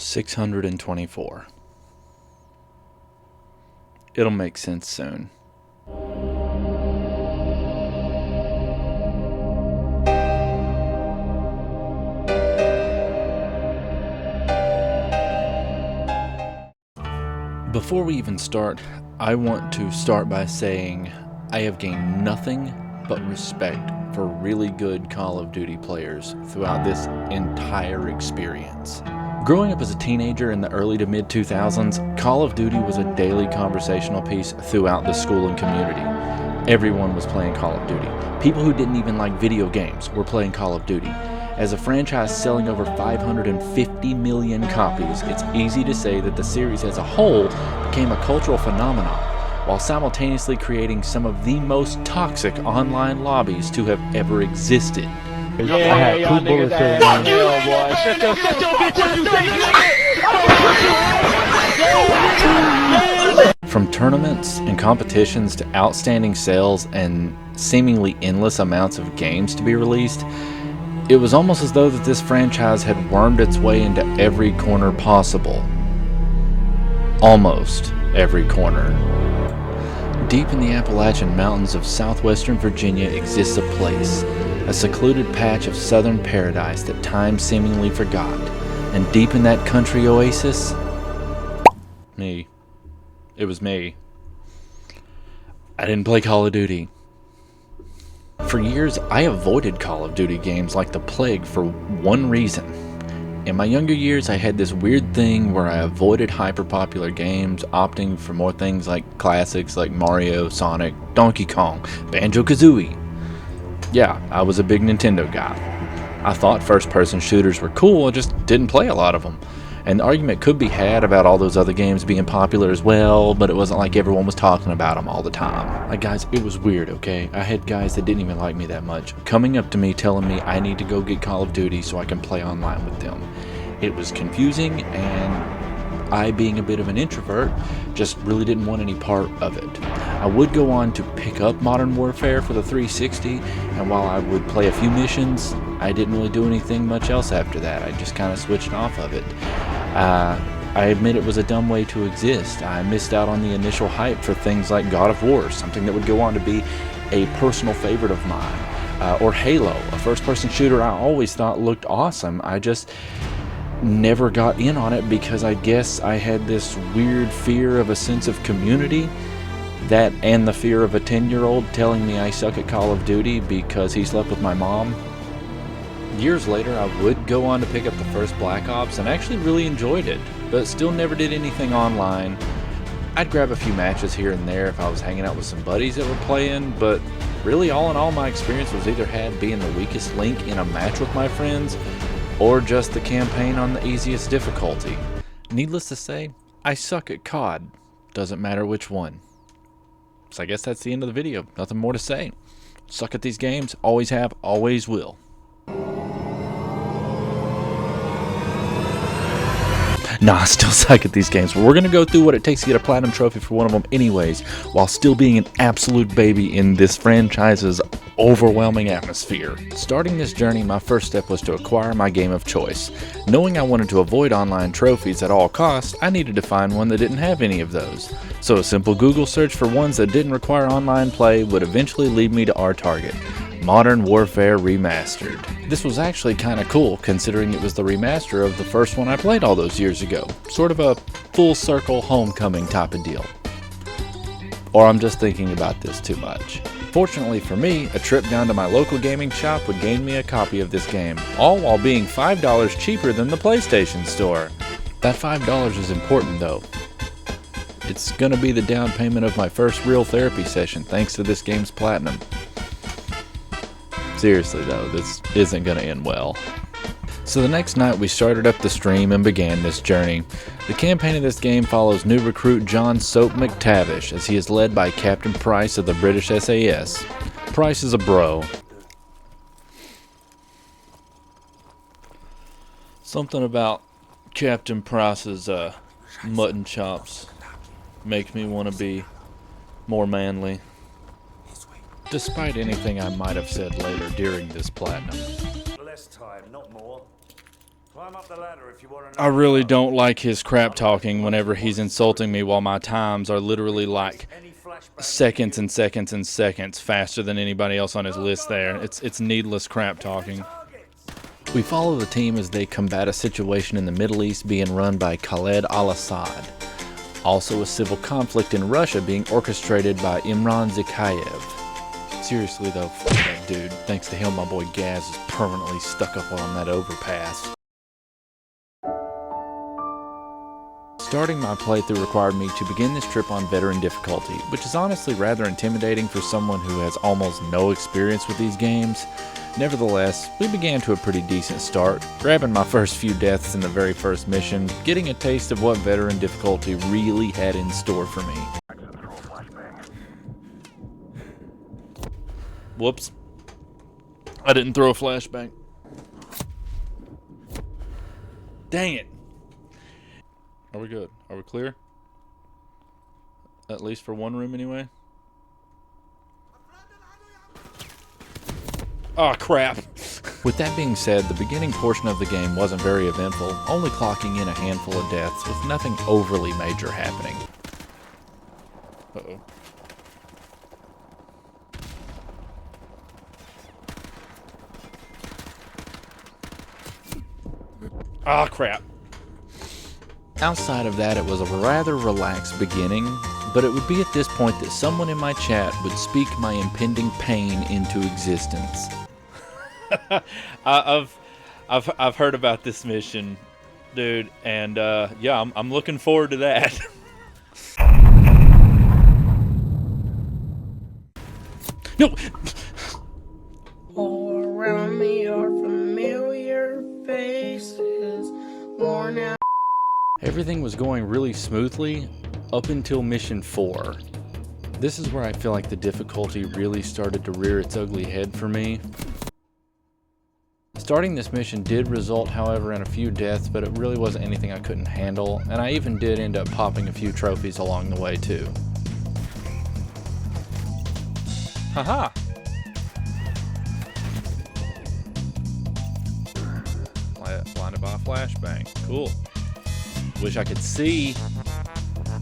624. It'll make sense soon. Before we even start, I want to start by saying I have gained nothing but respect for really good Call of Duty players throughout this entire experience. Growing up as a teenager in the early to mid 2000s, Call of Duty was a daily conversational piece throughout the school and community. Everyone was playing Call of Duty. People who didn't even like video games were playing Call of Duty. As a franchise selling over 550 million copies, it's easy to say that the series as a whole became a cultural phenomenon, while simultaneously creating some of the most toxic online lobbies to have ever existed. From tournaments and competitions to outstanding sales and seemingly endless amounts of games to be released, it was almost as though that this franchise had wormed its way into every corner possible. Almost every corner. Deep in the Appalachian Mountains of southwestern Virginia exists a place, a secluded patch of southern paradise that time seemingly forgot. And deep in that country oasis, me. It was me. I didn't play Call of Duty. For years, I avoided Call of Duty games like the plague for one reason. In my younger years, I had this weird thing where I avoided hyper-popular games, opting for more things like classics like Mario, Sonic, Donkey Kong, Banjo-Kazooie. Yeah, I was a big Nintendo guy. I thought first-person shooters were cool, I just didn't play a lot of them. And the argument could be had about all those other games being popular as well, but it wasn't like everyone was talking about them all the time. Like, guys, it was weird, okay? I had guys that didn't even like me that much coming up to me telling me I need to go get Call of Duty so I can play online with them. It was confusing, and I, being a bit of an introvert, just really didn't want any part of it. I would go on to pick up Modern Warfare for the 360, and while I would play a few missions, I didn't really do anything much else after that. I just kind of switched off of it. I admit it was a dumb way to exist. I missed out on the initial hype for things like God of War, something that would go on to be a personal favorite of mine. Or Halo, a first-person shooter I always thought looked awesome. I just never got in on it because I guess I had this weird fear of a sense of community. That and the fear of a 10-year-old telling me I suck at Call of Duty because he slept with my mom. Years later, I would go on to pick up the first Black Ops and actually really enjoyed it, but still never did anything online. I'd grab a few matches here and there if I was hanging out with some buddies that were playing, but really all in all my experience was either had being the weakest link in a match with my friends, or just the campaign on the easiest difficulty. Needless to say, I suck at COD. Doesn't matter which one. So I guess that's the end of the video. Nothing more to say. Suck at these games, always have, always will. Nah, I still suck at these games, but we're going to go through what it takes to get a platinum trophy for one of them anyways, while still being an absolute baby in this franchise's overwhelming atmosphere. Starting this journey, my first step was to acquire my game of choice. Knowing I wanted to avoid online trophies at all costs, I needed to find one that didn't have any of those. So a simple Google search for ones that didn't require online play would eventually lead me to our target. Modern Warfare Remastered. This was actually kind of cool, considering it was the remaster of the first one I played all those years ago. Sort of a full circle homecoming type of deal. Or I'm just thinking about this too much. Fortunately for me, a trip down to my local gaming shop would gain me a copy of this game, all while being $5 cheaper than the PlayStation Store. That $5 is important though. It's gonna be the down payment of my first real therapy session thanks to this game's platinum. Seriously though, this isn't going to end well. So the next night we started up the stream and began this journey. The campaign of this game follows new recruit John Soap McTavish as he is led by Captain Price of the British SAS. Price is a bro. Something about Captain Price's mutton chops makes me want to be more manly. Despite anything I might have said later during this platinum. Less time, not more. I really don't like his crap talking whenever he's insulting me while my times are literally like seconds and seconds and seconds faster than anybody else on his list there. It's needless crap talking. We follow the team as they combat a situation in the Middle East being run by Khaled al-Assad. Also a civil conflict in Russia being orchestrated by Imran Zakayev. Seriously though, fuck that dude. Thanks to him, my boy Gaz is permanently stuck up on that overpass. Starting my playthrough required me to begin this trip on veteran difficulty, which is honestly rather intimidating for someone who has almost no experience with these games. Nevertheless, we began to a pretty decent start, grabbing my first few deaths in the very first mission, getting a taste of what veteran difficulty really had in store for me. Whoops. I didn't throw a flashbang. Dang it. Are we good? Are we clear? At least for one room anyway? Oh crap. With that being said, the beginning portion of the game wasn't very eventful, only clocking in a handful of deaths with nothing overly major happening. Uh-oh. Ah, crap. Outside of that, it was a rather relaxed beginning, but it would be at this point that someone in my chat would speak my impending pain into existence. I've heard about this mission, dude, and yeah, I'm looking forward to that. No. All around me are familiar faces, worn out. Everything was going really smoothly up until mission 4. This is where I feel like the difficulty really started to rear its ugly head for me. Starting this mission did result, however, in a few deaths, but it really wasn't anything I couldn't handle, and I even did end up popping a few trophies along the way too. Haha! Blinded by a flashbang. Cool. Wish I could see.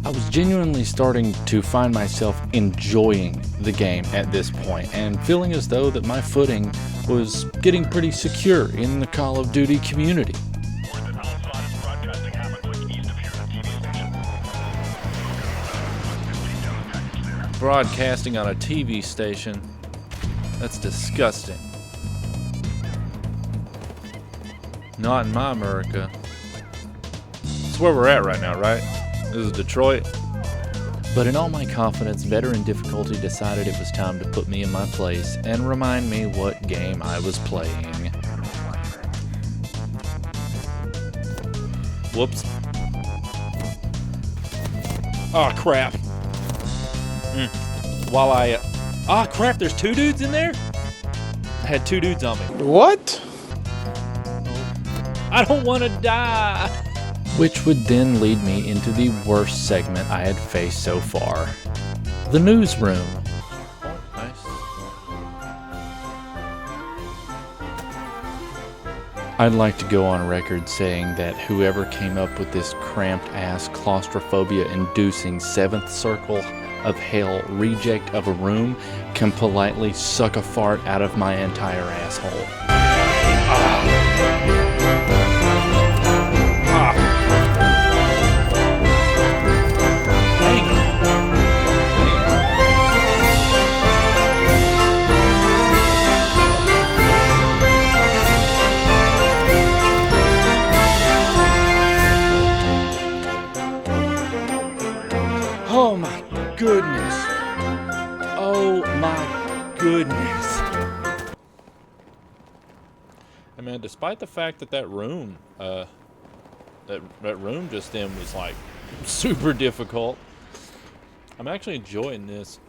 I was genuinely starting to find myself enjoying the game at this point and feeling as though that my footing was getting pretty secure in the Call of Duty community. Broadcasting on a TV station? That's disgusting. Not in my America. That's where we're at right now, right? This is Detroit. But in all my confidence, veteran difficulty decided it was time to put me in my place and remind me what game I was playing. Whoops. Oh crap. While I... Oh crap, there's two dudes in there? I had two dudes on me. What? I don't want to die. Which would then lead me into the worst segment I had faced so far. The newsroom. Oh, nice. I'd like to go on record saying that whoever came up with this cramped-ass claustrophobia-inducing seventh circle of hell reject of a room can politely suck a fart out of my entire asshole. Oh my goodness. Oh my goodness. I mean, despite the fact that that room, that room just then was like super difficult, I'm actually enjoying this.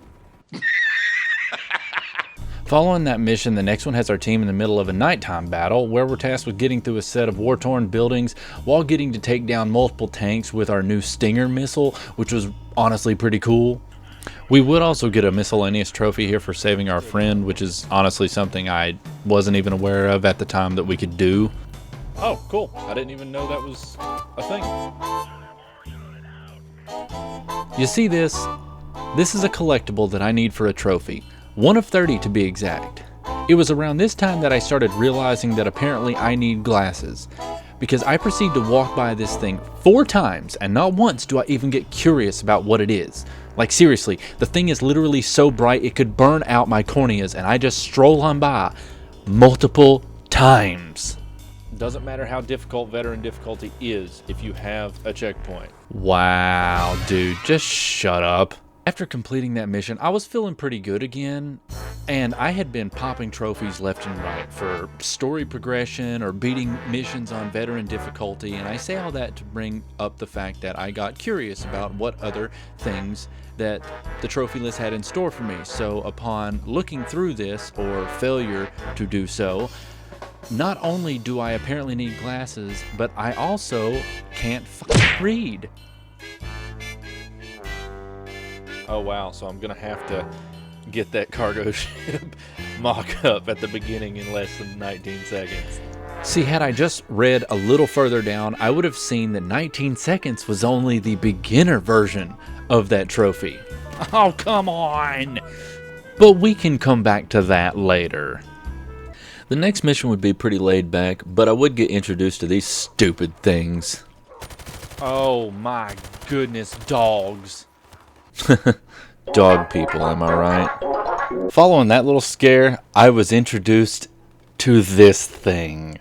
Following that mission, the next one has our team in the middle of a nighttime battle where we're tasked with getting through a set of war-torn buildings while getting to take down multiple tanks with our new Stinger missile, which was honestly pretty cool. We would also get a miscellaneous trophy here for saving our friend, which is honestly something I wasn't even aware of at the time that we could do. Oh, cool. I didn't even know that was a thing. You see this? This is a collectible that I need for a trophy. 1 of 30 to be exact. It was around this time that I started realizing that apparently I need glasses, because I proceed to walk by this thing 4 times and not once do I even get curious about what it is. Like seriously, the thing is literally so bright it could burn out my corneas, and I just stroll on by multiple times. Doesn't matter how difficult veteran difficulty is if you have a checkpoint. Wow, dude, just shut up. After completing that mission, I was feeling pretty good again, and I had been popping trophies left and right for story progression or beating missions on veteran difficulty, and I say all that to bring up the fact that I got curious about what other things that the trophy list had in store for me. So upon looking through this, or failure to do so, not only do I apparently need glasses, but I also can't fucking read. Oh wow, so I'm gonna have to get that cargo ship mock-up at the beginning in less than 19 seconds. See, had I just read a little further down, I would have seen that 19 seconds was only the beginner version of that trophy. Oh, come on! But we can come back to that later. The next mission would be pretty laid back, but I would get introduced to these stupid things. Oh my goodness, dogs. Dog people, am I right? Following that little scare, I was introduced to this thing.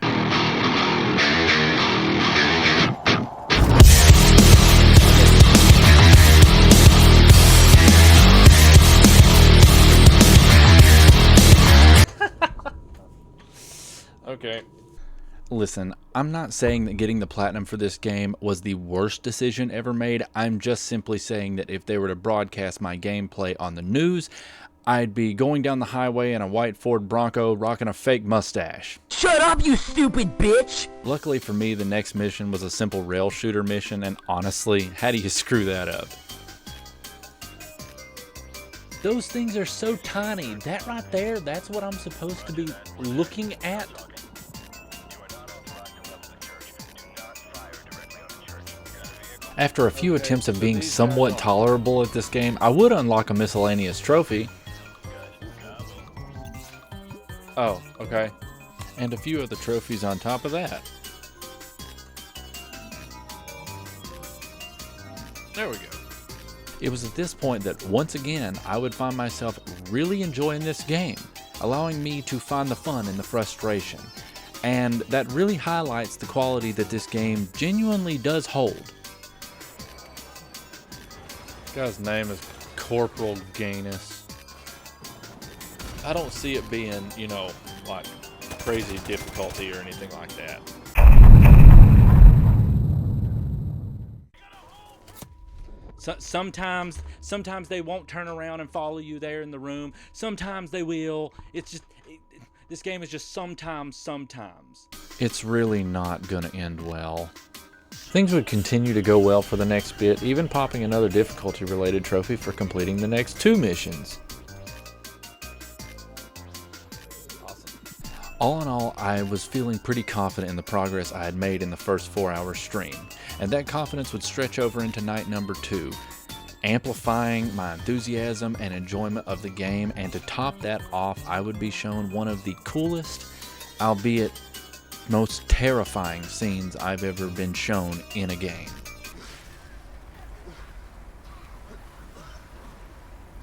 Okay. Listen, I'm not saying that getting the platinum for this game was the worst decision ever made. I'm just simply saying that if they were to broadcast my gameplay on the news, I'd be going down the highway in a white Ford Bronco rocking a fake mustache. Shut up, you stupid bitch! Luckily for me, the next mission was a simple rail shooter mission, and honestly, how do you screw that up? Those things are so tiny. That right there, that's what I'm supposed to be looking at. After a few attempts of being somewhat tolerable at this game, I would unlock a miscellaneous trophy. Oh, okay. And a few other trophies on top of that. There we go. It was at this point that once again I would find myself really enjoying this game, allowing me to find the fun in the frustration. And that really highlights the quality that this game genuinely does hold. Guy's name is Corporal Gainus. I don't see it being, you know, like crazy difficulty or anything like that. Sometimes they won't turn around and follow you there in the room. Sometimes they will. It's just, this game is just sometimes. It's really not gonna end well. Things would continue to go well for the next bit, even popping another difficulty-related trophy for completing the next 2 missions. Awesome. All in all, I was feeling pretty confident in the progress I had made in the first 4-hour stream, and that confidence would stretch over into night number 2, amplifying my enthusiasm and enjoyment of the game, and to top that off, I would be shown one of the coolest, albeit most terrifying scenes I've ever been shown in a game.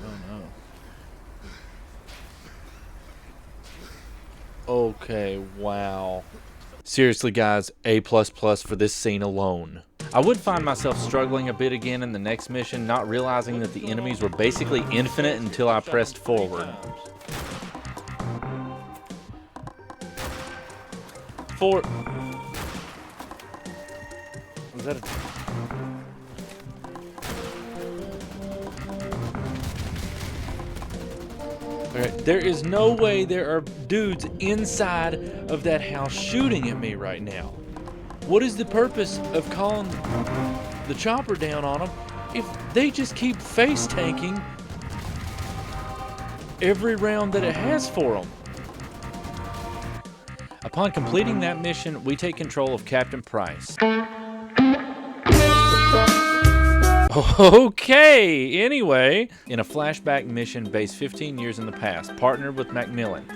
Oh no. Okay, wow. Seriously guys, A++ for this scene alone. I would find myself struggling a bit again in the next mission, not realizing that the enemies were basically infinite until I pressed forward. Was that a... Okay, there is no way there are dudes inside of that house shooting at me right now. What is the purpose of calling the chopper down on them if they just keep face tanking every round that it has for them? Upon completing that mission, we take control of Captain Price. Okay, anyway, in a flashback mission based 15 years in the past, partnered with Macmillan.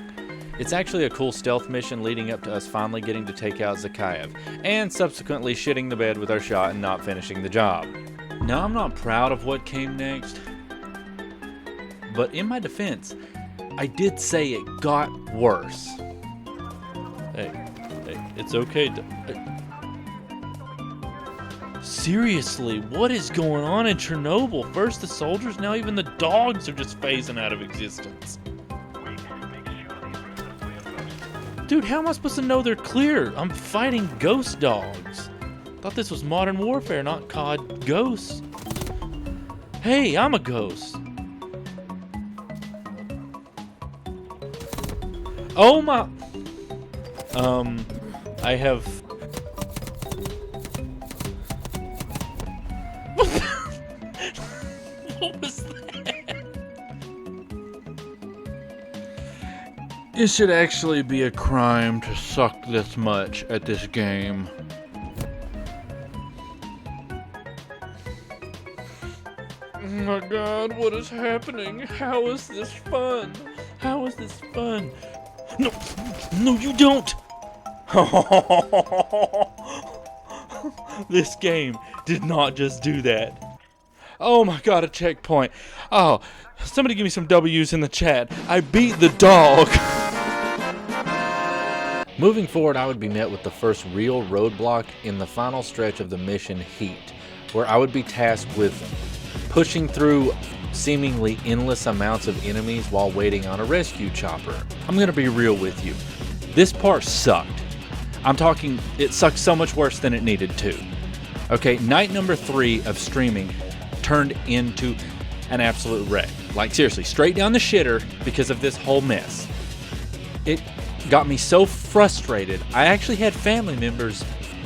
It's actually a cool stealth mission leading up to us finally getting to take out Zakhaev, and subsequently shitting the bed with our shot and not finishing the job. Now, I'm not proud of what came next, but in my defense, I did say it got worse. Hey, it's okay to... Seriously, what is going on in Chernobyl? First the soldiers, now even the dogs are just phasing out of existence. Dude, how am I supposed to know they're clear? I'm fighting ghost dogs. Thought this was Modern Warfare, not COD Ghosts. Hey, I'm a ghost. Oh my... I have... What was that? It should actually be a crime to suck this much at this game. Oh my god, what is happening? How is this fun? How is this fun? No, no you don't! This game did not just do that. Oh my god, a checkpoint. Oh, somebody give me some W's in the chat. I beat the dog. Moving forward, I would be met with the first real roadblock in the final stretch of the mission Heat, where I would be tasked with pushing through seemingly endless amounts of enemies while waiting on a rescue chopper. I'm gonna be real with you. This part sucked. I'm talking, it sucked so much worse than it needed to. Okay, night number 3 of streaming turned into an absolute wreck. Like seriously, straight down the shitter because of this whole mess. It got me so frustrated. I actually had family members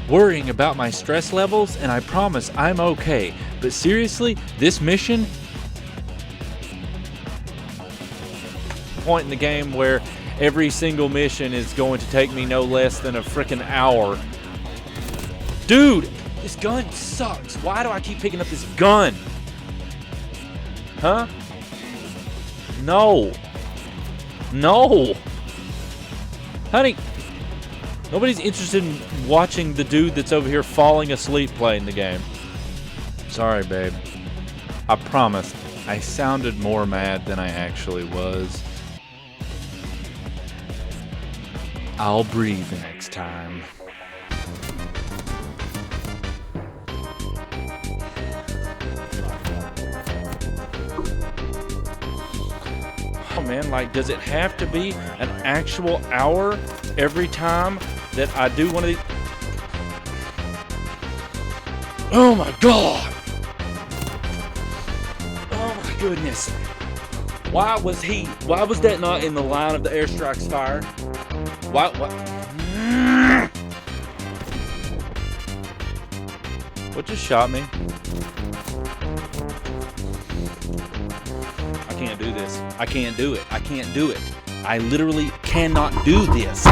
worrying about my stress levels, and I promise I'm okay. But seriously, this mission, point in the game where every single mission is going to take me no less than a freaking hour. Dude, this gun sucks. Why do I keep picking up this gun? Huh? No. No. Honey, nobody's interested in watching the dude that's over here falling asleep playing the game. Sorry, babe. I promise, I sounded more mad than I actually was. I'll breathe next time. Oh man, like, does it have to be an actual hour every time that I do one of these? Oh my god! Oh my goodness. Why was that not in the line of the airstrike's fire? What? What just shot me? I can't do this. I can't do it. I can't do it. I literally cannot do this.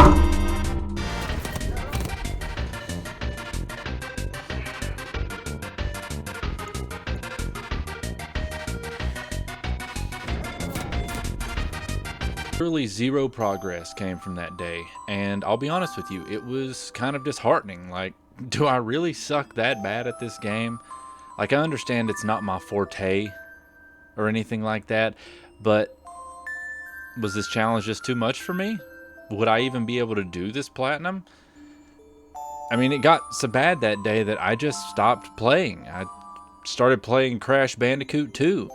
Literally zero progress came from that day, and I'll be honest with you, it was kind of disheartening. Like, do I really suck that bad at this game? Like, I understand it's not my forte or anything like that, but was this challenge just too much for me? Would I even be able to do this platinum? I mean, it got so bad that day that I just stopped playing. I started playing Crash Bandicoot 2,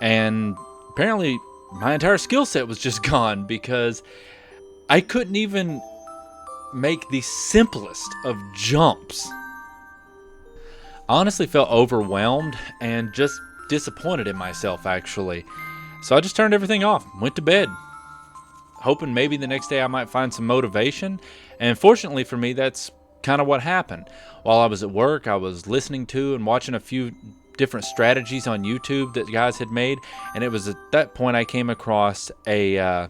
and apparently my entire skill set was just gone because I couldn't even make the simplest of jumps. I honestly felt overwhelmed and just disappointed in myself, actually. So I just turned everything off, went to bed, hoping maybe the next day I might find some motivation. And fortunately for me, that's kind of what happened. While I was at work, I was listening to and watching a few different strategies on YouTube that guys had made, and it was at that point I came across a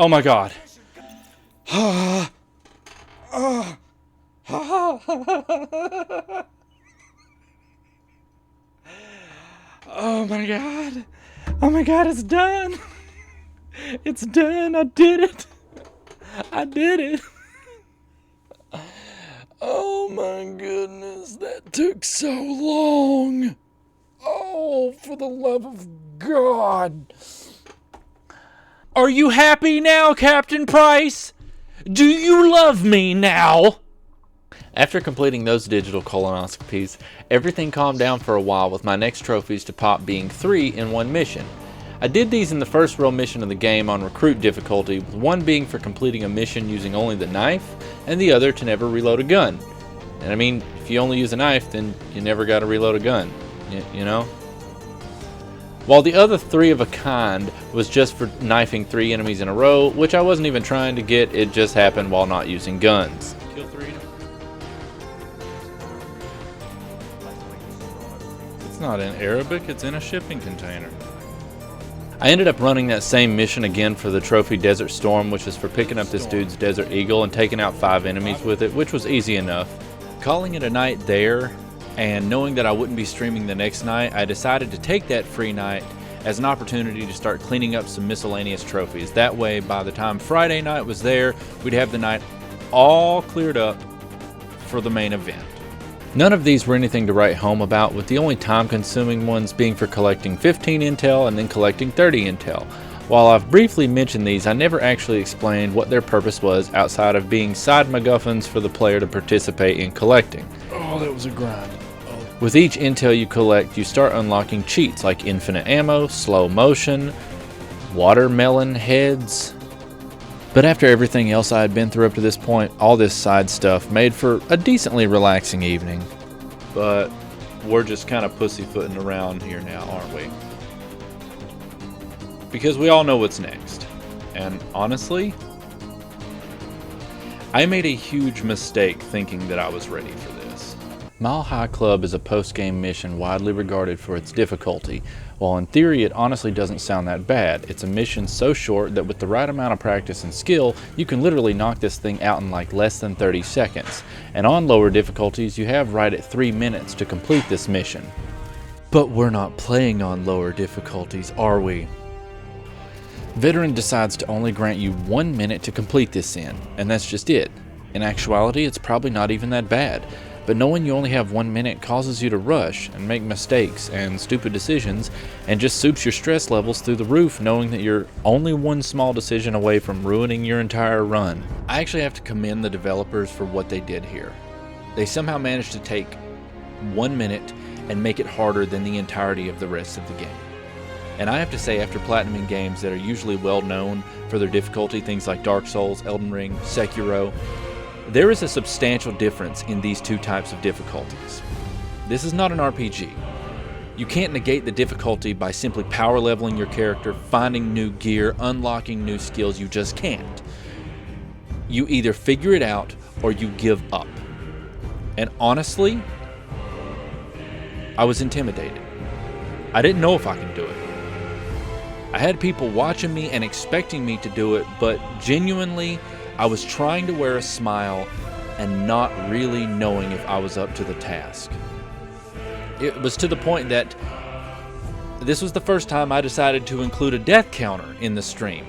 Oh my god. Oh my god. Oh my god, it's done. It's done. I did it. I did it. Oh my goodness, that took so long. Oh, for the love of God. Are you happy now, Captain Price? Do you love me now? After completing those digital colonoscopies, everything calmed down for a while, with my next trophies to pop being 3 in one mission. I did these in the first real mission of the game on recruit difficulty, with one being for completing a mission using only the knife, and the other to never reload a gun. And I mean, if you only use a knife, then you never gotta reload a gun, you know? While the other 3 of a kind was just for knifing 3 enemies in a row, which I wasn't even trying to get, it just happened while not using guns. Kill 3. It's not in Arabic, it's in a shipping container. I ended up running that same mission again for the trophy Desert Storm, which is for picking up this dude's Desert Eagle and taking out 5 enemies with it, which was easy enough. Calling it a night there, and knowing that I wouldn't be streaming the next night, I decided to take that free night as an opportunity to start cleaning up some miscellaneous trophies. That way, by the time Friday night was there, we'd have the night all cleared up for the main event. None of these were anything to write home about, with the only time-consuming ones being for collecting 15 intel and then collecting 30 intel. While I've briefly mentioned these, I never actually explained what their purpose was outside of being side MacGuffins for the player to participate in collecting. Oh, that was a grind. With each intel you collect, you start unlocking cheats like infinite ammo, slow motion, watermelon heads. But after everything else I had been through up to this point, all this side stuff made for a decently relaxing evening. But we're just kind of pussyfooting around here now, aren't we? Because we all know what's next. And honestly, I made a huge mistake thinking that I was ready for this. Mile High Club is a post-game mission widely regarded for its difficulty. While in theory it honestly doesn't sound that bad, it's a mission so short that with the right amount of practice and skill, you can literally knock this thing out in like less than 30 seconds. And on lower difficulties, you have right at 3 minutes to complete this mission. But we're not playing on lower difficulties, are we? Veteran decides to only grant you 1 minute to complete this in, and that's just it. In actuality, it's probably not even that bad. But knowing you only have 1 minute causes you to rush and make mistakes and stupid decisions, and just soups your stress levels through the roof knowing that you're only one small decision away from ruining your entire run. I actually have to commend the developers for what they did here. They somehow managed to take 1 minute and make it harder than the entirety of the rest of the game. And I have to say, after platinuming games that are usually well known for their difficulty, things like Dark Souls, Elden Ring, Sekiro, there is a substantial difference in these two types of difficulties. This is not an RPG. You can't negate the difficulty by simply power leveling your character, finding new gear, unlocking new skills. You just can't. You either figure it out or you give up. And honestly, I was intimidated. I didn't know if I could do it. I had people watching me and expecting me to do it, but genuinely, I was trying to wear a smile and not really knowing if I was up to the task. It was to the point that this was the first time I decided to include a death counter in the stream.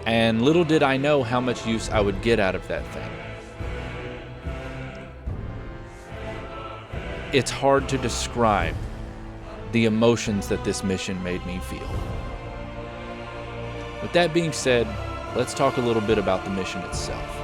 And little did I know how much use I would get out of that thing. It's hard to describe the emotions that this mission made me feel. With that being said, let's talk a little bit about the mission itself.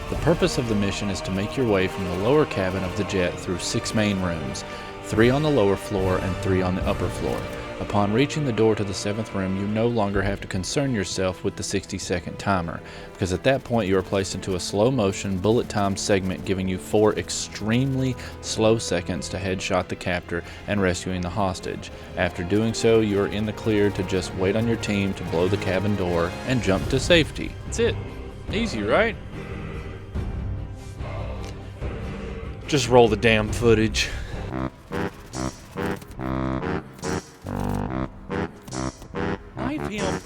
The purpose of the mission is to make your way from the lower cabin of the jet through 6 main rooms, 3 on the lower floor and 3 on the upper floor. Upon reaching the door to the 7th room, you no longer have to concern yourself with the 60-second timer, because at that point you are placed into a slow-motion, bullet-time segment giving you 4 extremely slow seconds to headshot the captor and rescuing the hostage. After doing so, you are in the clear to just wait on your team to blow the cabin door and jump to safety. That's it. Easy, right? Just roll the damn footage. Knife him.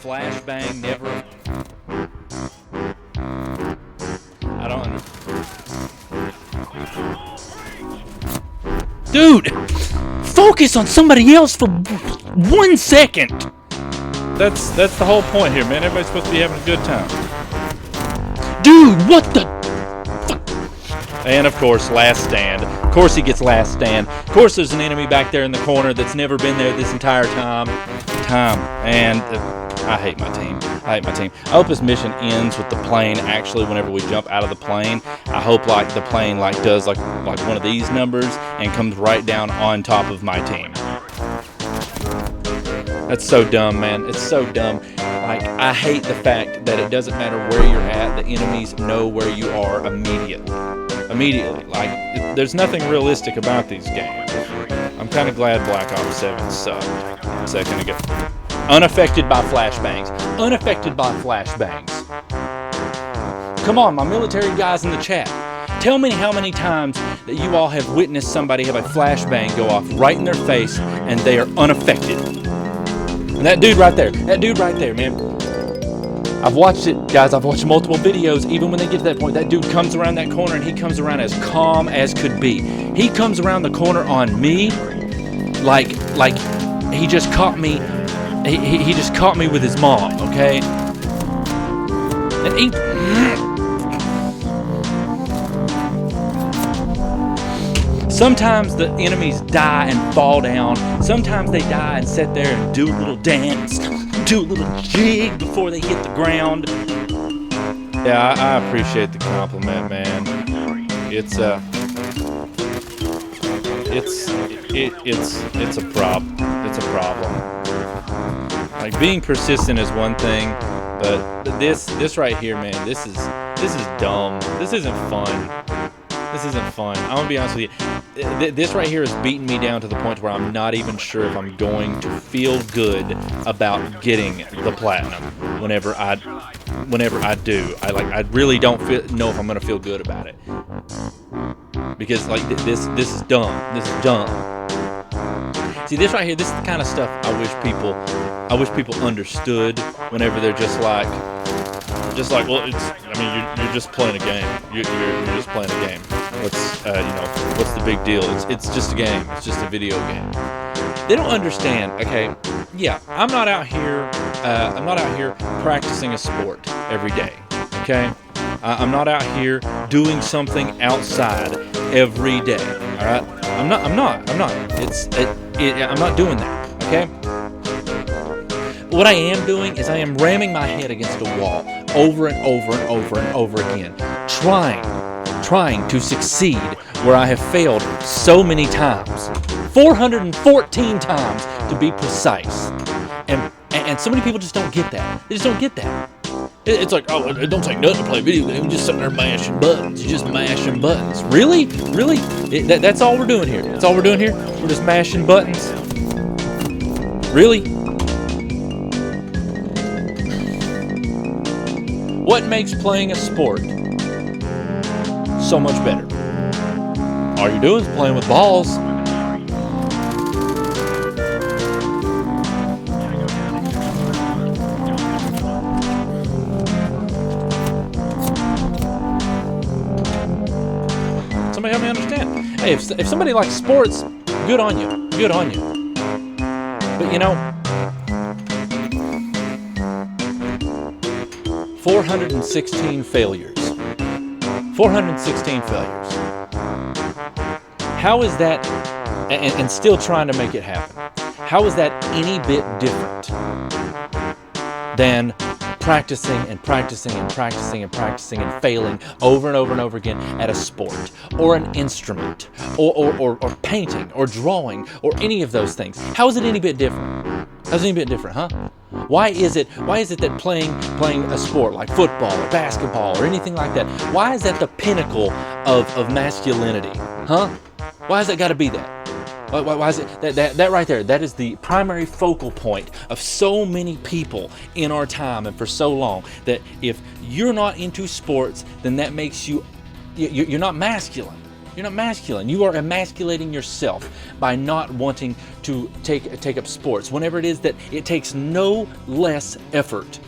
flashbang never... I don't understand. Dude! Focus on somebody else for 1 second! That's the whole point here, man. Everybody's supposed to be having a good time. Dude, what the... And of course, last stand. Of course he gets last stand. Of course there's an enemy back there in the corner that's never been there this entire time. And I hate my team. I hate my team. I hope this mission ends with the plane actually whenever we jump out of the plane. I hope like the plane like does like one of these numbers and comes right down on top of my team. That's so dumb, man. It's so dumb. Like, I hate the fact that it doesn't matter where you're at, the enemies know where you are immediately. Immediately. Like, there's nothing realistic about these games. I'm kind of glad Black Ops 7 sucked a second ago. Unaffected by flashbangs. Unaffected by flashbangs. Come on, my military guys in the chat. Tell me how many times that you all have witnessed somebody have a flashbang go off right in their face and they are unaffected. And that dude right there, man. I've watched it, guys. I've watched multiple videos. Even when they get to that point, that dude comes around that corner and he comes around as calm as could be. He comes around the corner on me like he just caught me. He just caught me with his mom, okay? And he... Sometimes the enemies die and fall down. Sometimes they die and sit there and do a little dance, do a little jig before they hit the ground. Yeah, I appreciate the compliment, man. It's a problem. It's a problem. Like, being persistent is one thing, but this right here, man, this is dumb. This isn't fun. This isn't fun. I'm gonna be honest with you. This right here is beating me down to the point where I'm not even sure if I'm going to feel good about getting the platinum. Whenever I do, I really don't know if I'm gonna feel good about it, because like this is dumb. This is dumb. See, this right here, this is the kind of stuff I wish people understood. Whenever they're just like, well, you're just playing a game. You're just playing a game. What's the big deal? It's just a game. It's just a video game. They don't understand. Okay, yeah, I'm not out here practicing a sport every day. Okay, I'm not out here doing something outside every day. All right, I'm not. I'm not doing that. Okay. What I am doing is I am ramming my head against a wall over and over and over and over again, trying to succeed where I have failed so many times, 414 times to be precise. And so many people just don't get that. They just don't get that. It's like, oh, it don't take nothing to play a video game. You're just sitting there mashing buttons. You're just mashing buttons. Really? Really? That's all we're doing here. That's all we're doing here? We're just mashing buttons? Really? What makes playing a sport so much better? All you're doing is playing with balls. Somebody help me understand. Hey, if somebody likes sports, good on you. Good on you. But you know, 416 failures. 416 failures. How is that, and still trying to make it happen, how is that any bit different than practicing and practicing and practicing and practicing and failing over and over and over again at a sport or an instrument or painting or drawing or any of those things? How is it any bit different? How's it any bit different, huh? Why is it that playing a sport like football or basketball or anything like that, why is that the pinnacle of masculinity, huh? Why has that got to be that? Why is it that right there? That is the primary focal point of so many people in our time and for so long, that if you're not into sports, then that makes you're not masculine. You're not masculine. You are emasculating yourself by not wanting to take up sports. Whenever it is that it takes no less effort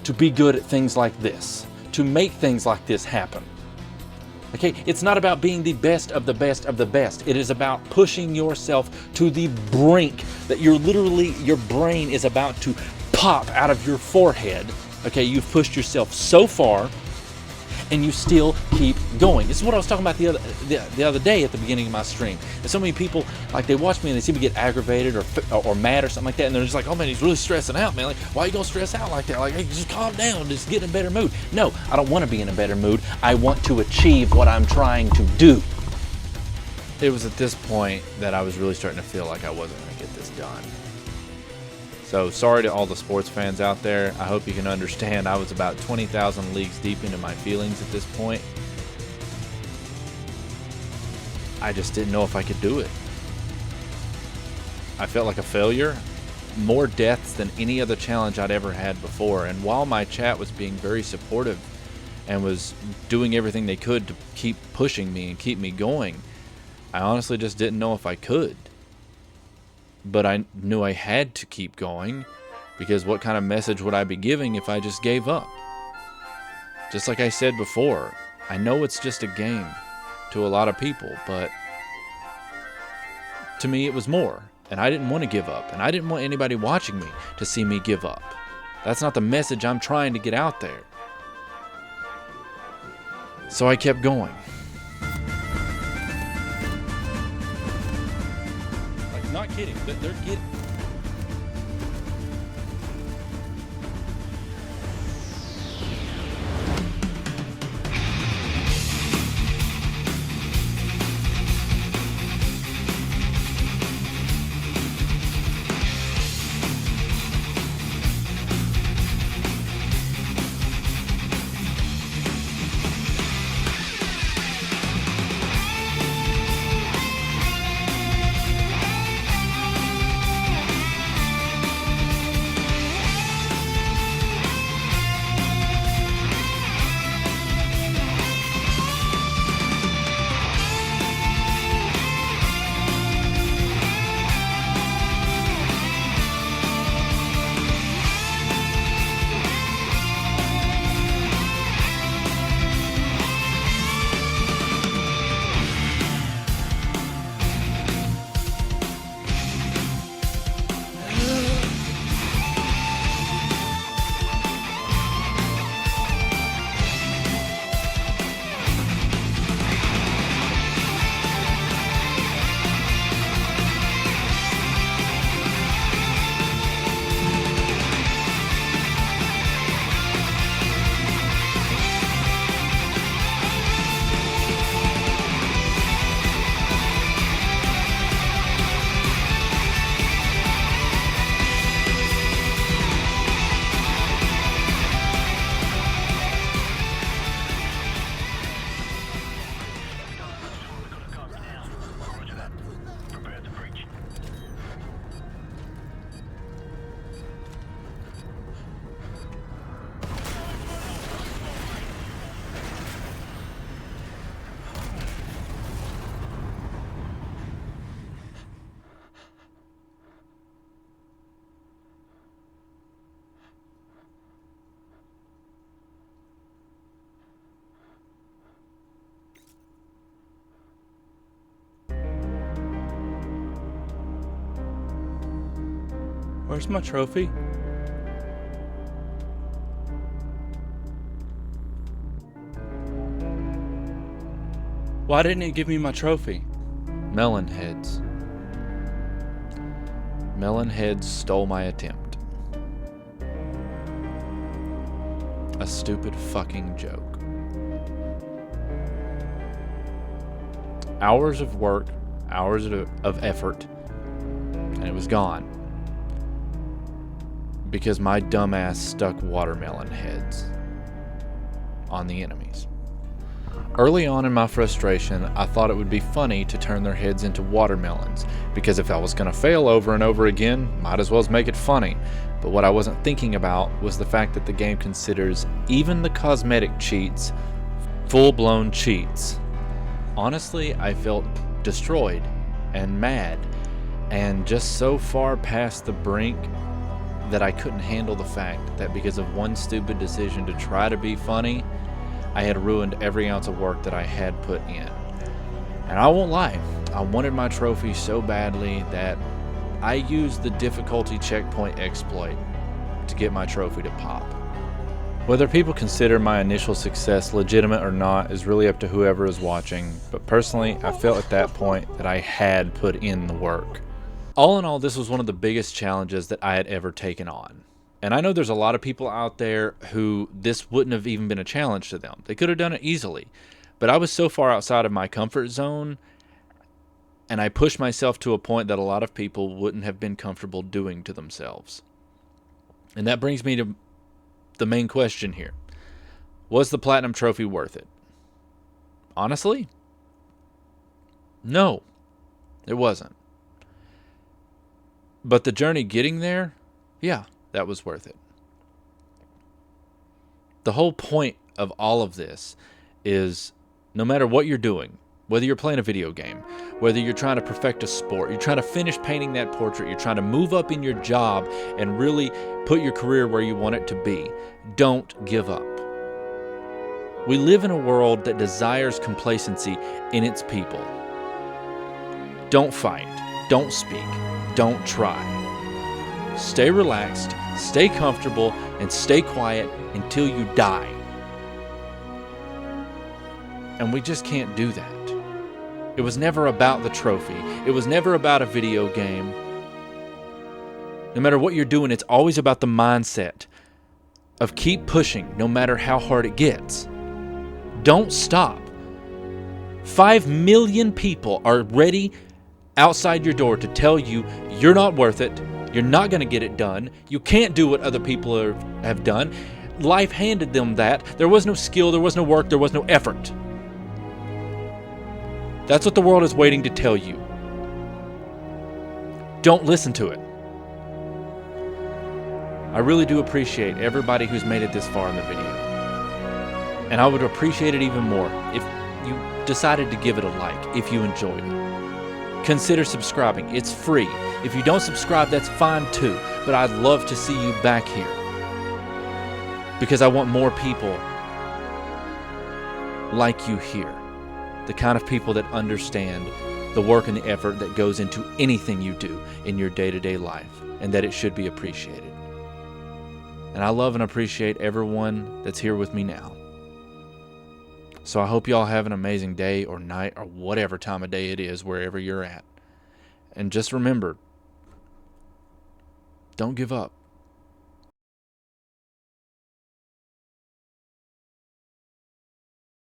to be good at things like this, to make things like this happen. Okay, it's not about being the best of the best of the best. It is about pushing yourself to the brink that you're literally, your brain is about to pop out of your forehead. Okay, you've pushed yourself so far and you still keep going. This is what I was talking about the other day at the beginning of my stream. And so many people, like, they watch me and they see me get aggravated or mad or something like that, and they're just like, oh man, he's really stressing out, man. Like, why are you gonna stress out like that? Like, hey, just calm down, just get in a better mood. No, I don't want to be in a better mood. I want to achieve what I'm trying to do. It was at this point that I was really starting to feel like I wasn't gonna get this done. So sorry to all the sports fans out there. I hope you can understand I was about 20,000 leagues deep into my feelings at this point. I just didn't know if I could do it. I felt like a failure. More deaths than any other challenge I'd ever had before. And while my chat was being very supportive and was doing everything they could to keep pushing me and keep me going, I honestly just didn't know if I could. But I knew I had to keep going, because what kind of message would I be giving if I just gave up? Just like I said before, I know it's just a game to a lot of people, but to me it was more, and I didn't want to give up, and I didn't want anybody watching me to see me give up. That's not the message I'm trying to get out there. So I kept going. Not kidding, but they're getting. Where's my trophy? Why didn't it give me my trophy? Melon heads. Melon heads stole my attempt. A stupid fucking joke. Hours of work, hours of effort, and it was gone. Because my dumbass stuck watermelon heads on the enemies. Early on in my frustration, I thought it would be funny to turn their heads into watermelons, because if I was going to fail over and over again, might as well make it funny. But what I wasn't thinking about was the fact that the game considers even the cosmetic cheats full-blown cheats. Honestly, I felt destroyed and mad and just so far past the brink that I couldn't handle the fact that because of one stupid decision to try to be funny, I had ruined every ounce of work that I had put in. And I won't lie, I wanted my trophy so badly that I used the difficulty checkpoint exploit to get my trophy to pop. Whether people consider my initial success legitimate or not is really up to whoever is watching, but personally, I felt at that point that I had put in the work. All in all, this was one of the biggest challenges that I had ever taken on. And I know there's a lot of people out there who this wouldn't have even been a challenge to them. They could have done it easily. But I was so far outside of my comfort zone, and I pushed myself to a point that a lot of people wouldn't have been comfortable doing to themselves. And that brings me to the main question here. Was the Platinum Trophy worth it? Honestly, no, it wasn't. But the journey getting there, yeah, that was worth it. The whole point of all of this is no matter what you're doing, whether you're playing a video game, whether you're trying to perfect a sport, you're trying to finish painting that portrait, you're trying to move up in your job and really put your career where you want it to be, don't give up. We live in a world that desires complacency in its people. Don't fight, don't speak, don't try. Stay relaxed, stay comfortable, and stay quiet until you die. And we just can't do that. It was never about the trophy. It was never about a video game. No matter what you're doing, it's always about the mindset of keep pushing no matter how hard it gets. Don't stop. 5 million people are ready outside your door to tell you you're not worth it, you're not going to get it done, you can't do what other people have done. Life handed them that. There was no skill, there was no work, there was no effort. That's what the world is waiting to tell you. Don't listen to it. I really do appreciate everybody who's made it this far in the video. And I would appreciate it even more if you decided to give it a like, if you enjoyed it. Consider subscribing. It's free. If you don't subscribe, that's fine too. But I'd love to see you back here. Because I want more people like you here. The kind of people that understand the work and the effort that goes into anything you do in your day-to-day life, and that it should be appreciated. And I love and appreciate everyone that's here with me now. So I hope y'all have an amazing day or night or whatever time of day it is, wherever you're at. And just remember, don't give up.